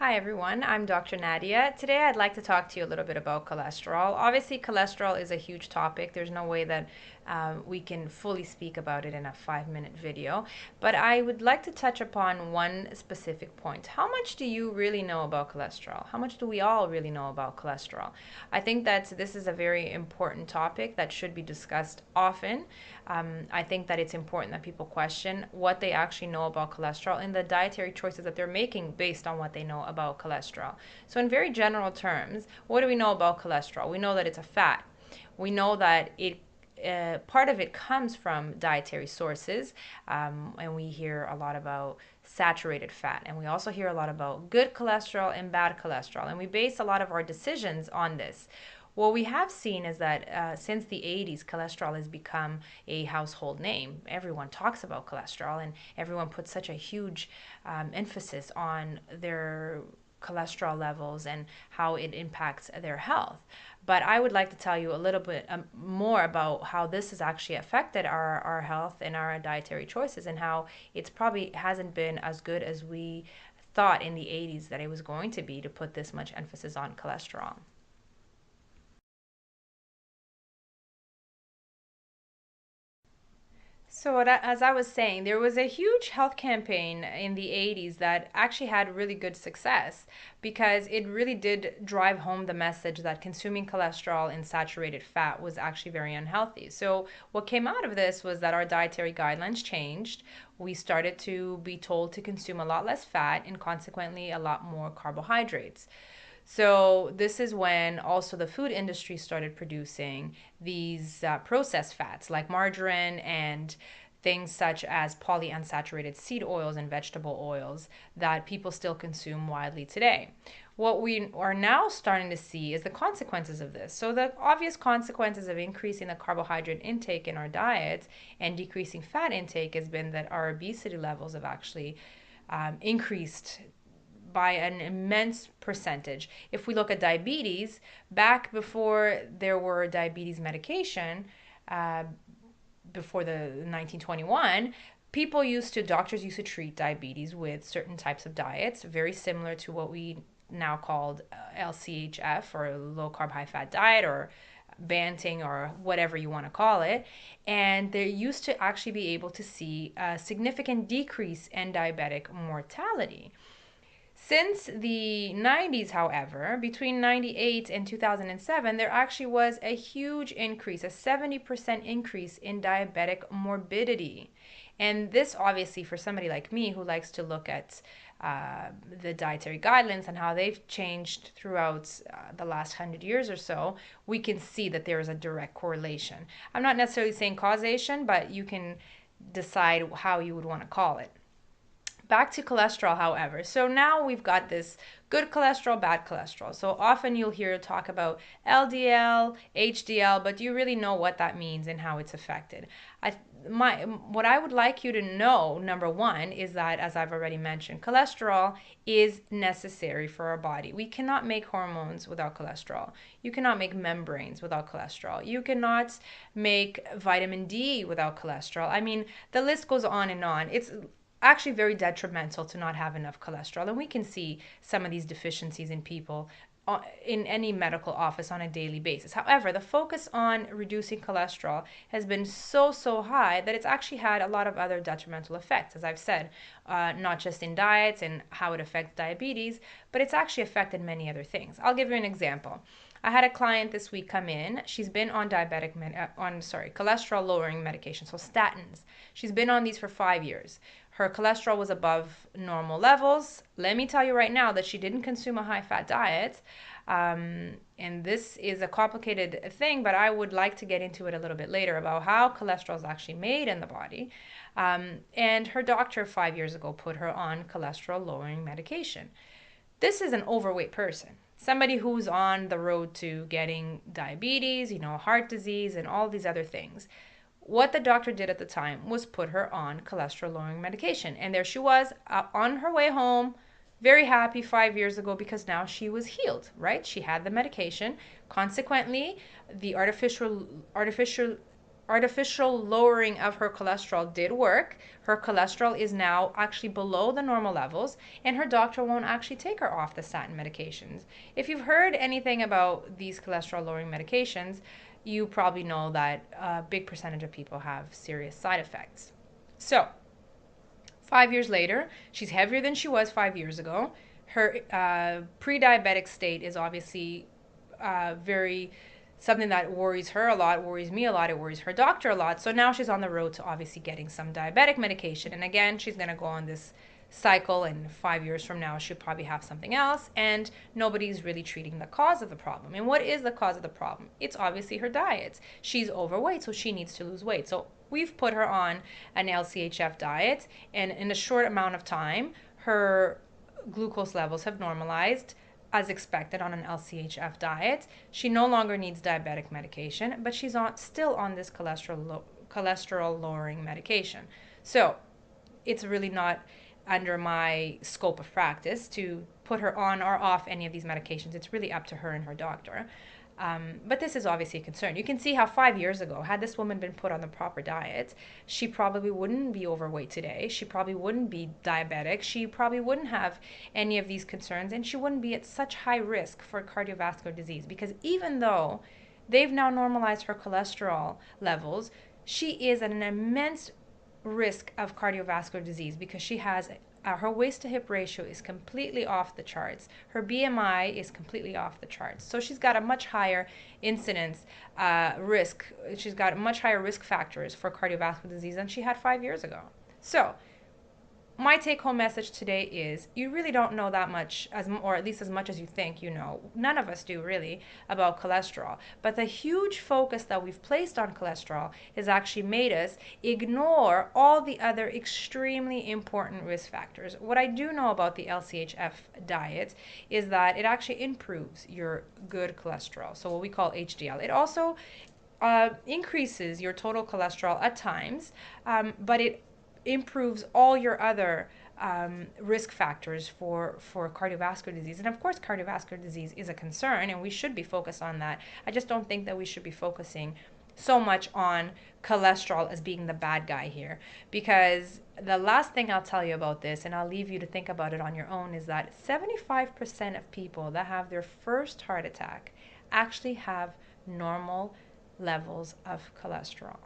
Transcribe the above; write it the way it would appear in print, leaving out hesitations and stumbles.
Hi everyone, I'm Dr. Nadia. Today I'd like to talk to you a little bit about cholesterol. Obviously, cholesterol is a huge topic. There's no way that we can fully speak about it in a 5-minute video, but I would like to touch upon one specific point. How much do you really know about cholesterol? How much do we all really know about cholesterol? I think that this is a very important topic that should be discussed often. I think that it's important that people question what they actually know about cholesterol and the dietary choices that they're making based on what they know about cholesterol. So, in very general terms, what do we know about cholesterol? We know that it's a fat. We know that part of it comes from dietary sources, and we hear a lot about saturated fat, and we also hear a lot about good cholesterol and bad cholesterol, and we base a lot of our decisions on this. What we have seen is that since the 80s, cholesterol has become a household name. Everyone talks about cholesterol, and everyone puts such a huge emphasis on their cholesterol levels and how it impacts their health. But I would like to tell you a little bit more about how this has actually affected our health and our dietary choices, and how it's probably hasn't been as good as we thought in the 80s that it was going to be to put this much emphasis on cholesterol. So, as I was saying, there was a huge health campaign in the 80s that actually had really good success because it really did drive home the message that consuming cholesterol and saturated fat was actually very unhealthy. So, what came out of this was that our dietary guidelines changed. We started to be told to consume a lot less fat and consequently a lot more carbohydrates. So this is when also the food industry started producing these processed fats like margarine and things such as polyunsaturated seed oils and vegetable oils that people still consume widely today. What we are now starting to see is the consequences of this. So, the obvious consequences of increasing the carbohydrate intake in our diets and decreasing fat intake has been that our obesity levels have actually increased by an immense percentage. If we look at diabetes, back before there were diabetes medication, uh, before the 1921, doctors used to treat diabetes with certain types of diets, very similar to what we now called LCHF, or low carb high fat diet, or Banting, or whatever you want to call it. And they used to actually be able to see a significant decrease in diabetic mortality. Since the 90s, however, between 98 and 2007, there actually was a huge increase, a 70% increase in diabetic morbidity. And this, obviously, for somebody like me who likes to look at the dietary guidelines and how they've changed throughout the last 100 years or so, we can see that there is a direct correlation. I'm not necessarily saying causation, but you can decide how you would want to call it. Back to cholesterol, however. So now we've got this good cholesterol, bad cholesterol. So often you'll hear talk about LDL, HDL, but do you really know what that means and how it's affected? What I would like you to know, number one, is that, as I've already mentioned, cholesterol is necessary for our body. We cannot make hormones without cholesterol. You cannot make membranes without cholesterol. You cannot make vitamin D without cholesterol. I mean, the list goes on and on. It's actually very detrimental to not have enough cholesterol. And we can see some of these deficiencies in people in any medical office on a daily basis. However, the focus on reducing cholesterol has been so high that it's actually had a lot of other detrimental effects, as I've said, not just in diets and how it affects diabetes, but it's actually affected many other things. I'll give you an example. I had a client this week come in. She's been on cholesterol lowering medication, so statins. She's been on these for 5 years. Her cholesterol was above normal levels. Let me tell you right now that she didn't consume a high fat diet. And this is a complicated thing, but I would like to get into it a little bit later about how cholesterol is actually made in the body. And her doctor 5 years ago put her on cholesterol lowering medication. This is an overweight person, somebody who's on the road to getting diabetes, heart disease, and all these other things. What the doctor did at the time was put her on cholesterol lowering medication. And there she was on her way home, very happy 5 years ago because now she was healed, right? She had the medication. Consequently, the artificial artificial lowering of her cholesterol did work. Her cholesterol is now actually below the normal levels, and her doctor won't actually take her off the statin medications. If you've heard anything about these cholesterol lowering medications, you probably know that a big percentage of people have serious side effects. So, 5 years later, she's heavier than she was 5 years ago. Her pre diabetic state is obviously very something that worries her a lot, worries me a lot, it worries her doctor a lot. So now she's on the road to obviously getting some diabetic medication. And again, she's going to go on this cycle, and 5 years from now she'll probably have something else, and nobody's really treating the cause of the problem. And what is the cause of the problem? It's obviously her diet. She's overweight, so she needs to lose weight. So we've put her on an LCHF diet, and in a short amount of time her glucose levels have normalized as expected on an LCHF diet. She no longer needs diabetic medication, but she's still on this cholesterol lowering medication. So it's really not under my scope of practice to put her on or off any of these medications. It's really up to her and her doctor. But this is obviously a concern. You can see how 5 years ago, had this woman been put on the proper diet, she probably wouldn't be overweight today. She probably wouldn't be diabetic. She probably wouldn't have any of these concerns, and she wouldn't be at such high risk for cardiovascular disease. Because even though they've now normalized her cholesterol levels, she is at an immense risk of cardiovascular disease because she has her waist to hip ratio is completely off the charts. Her BMI is completely off the charts. So she's got a much higher incidence risk. She's got much higher risk factors for cardiovascular disease than she had 5 years ago. So my take home message today is you really don't know that much, or at least as much as you think you know. None of us do really about cholesterol. But the huge focus that we've placed on cholesterol has actually made us ignore all the other extremely important risk factors. What I do know about the LCHF diet is that it actually improves your good cholesterol, so what we call HDL. It also increases your total cholesterol at times, but it improves all your other risk factors for cardiovascular disease. And of course, cardiovascular disease is a concern, and we should be focused on that. I just don't think that we should be focusing so much on cholesterol as being the bad guy here, because the last thing I'll tell you about this, and I'll leave you to think about it on your own, is that 75% of people that have their first heart attack actually have normal levels of cholesterol.